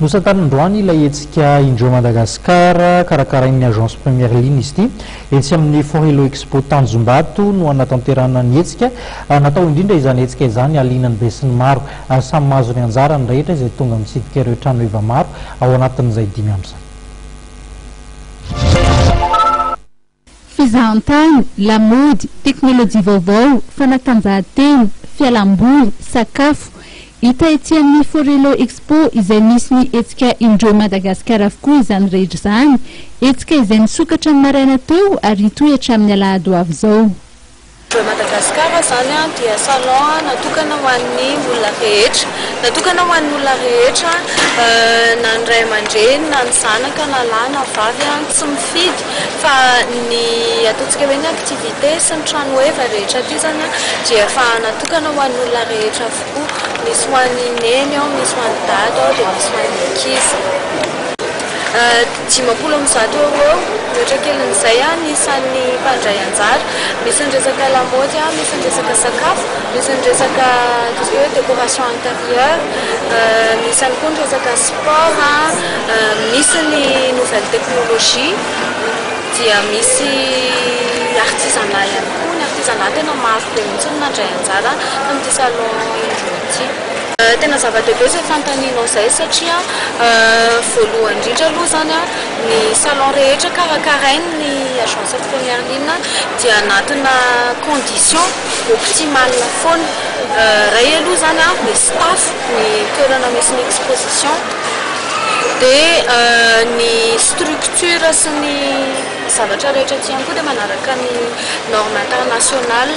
Nosatanandroany ilay hetsika indreo Madagasikara karakarain'ny agence première ligne izy ity etsy amin'ny Forelo Expo Tanjombato no anatanterahana ny hetsika natao indrindra izany hetsika izany alinany be sy ny maro samy mahazo ny anjarany rehetra izay tonga mitsidika ireo trano eva maro ao anatin'izay 5 am'izay. Fizahantany, lamody, teknôlôjia vaovao, fanatanjahantena, fialamboly, sakafo hita ety amin'ny Forelo Expo izay misy ny hetsika indreo Madagasikara avokoa izany rehetra izany, hetsika izay nisokatra ny maraina teo ary hitoetra amin'ny alahady ho avy izao. Madagasikara zany dia salon natokana ho an'ny olona rehetra, natokana ho an'ny olona rehetra na ny ray aman-dreny na ny zanaka na lahy na vavy tsy mifidy fa ny ataontsika hoe ny activité sy ny trano eva rehetra ity zany dia fa natokana ho an'ny olona rehetra avokoa, misy ho an'ny neny ao, misy ho an'ny dady ao dia misy ho an'ny ankizy. 5 am'zato eo rehetra kelin'izay nisan'ny mpandray anjara, misy ny resaka lamaody, misy ny resaka sakafo, misy ny resaka décoration intérieure, misy ihany koa ny resaka sport, misy ny nouvelle technologie, dia misy artisanat ihany koa, ny artisanat tena maro be mihitsy nandray anjara amin'ity salon indroa ity. Tena zava-dehibe izay fantaninao izay satria voalohany indrindra aloha zany ny salon rehetra karakarainy ny agence première ligne dia anatina condition optimale foana. Ray aloha zany ny staff, ny toerana misy ny exposition dia ny structure sy ny zavatra rehetra ty ihany koa dia manaraka ny norme internationale,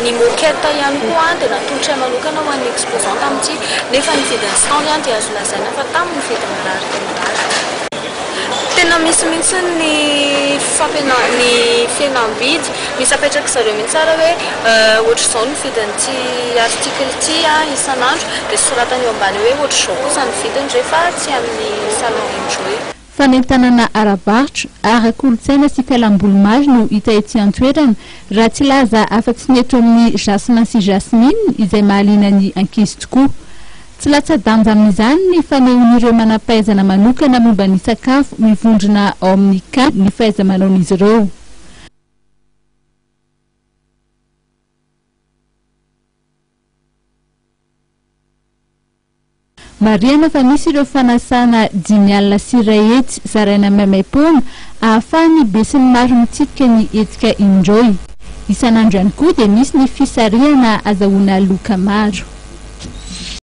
ny moquette ihany koa dia natolotra manokana ho an'ny exposante amin'ity nefa ny vidiny stand dia azo lazaina fa tamin'ny vidiny mirary dia mirary. Tena misy mihitsy ny fihenam-bidy, misy apetraka zareo mihitsy ara hoe ohatr'izao ny vidin'ity article ity isan'andro dia soratany eo ambany hoe ohatr'izao kosa ny vidiny rehefa tsy amin'ny salon indroy. Fanentanana ara-barotra, ara-kolontsaina sy fialamboly no hita ety an-toerana raha tsy laza afa-tsy ny eto amin'ny Jasmin sy Jasmine izay mahaliana ny ankizy tokoa. Tsy latsa-danja amin'izany ny fanehoan'ireo manam-pahaizana manokana momba ny sakafo mivondrona ao amin'ny camp ny fahaiza-manaon'izy ireo. Mariana fa misy ireo fanasana 5 alina sy iray hetsy zaraina maimaim-poana ahafahany be sy ny maro mitsidika ny hetsika indroy. Isan'andro ihany koa dia misy ny fisarihana azahoana loka maro.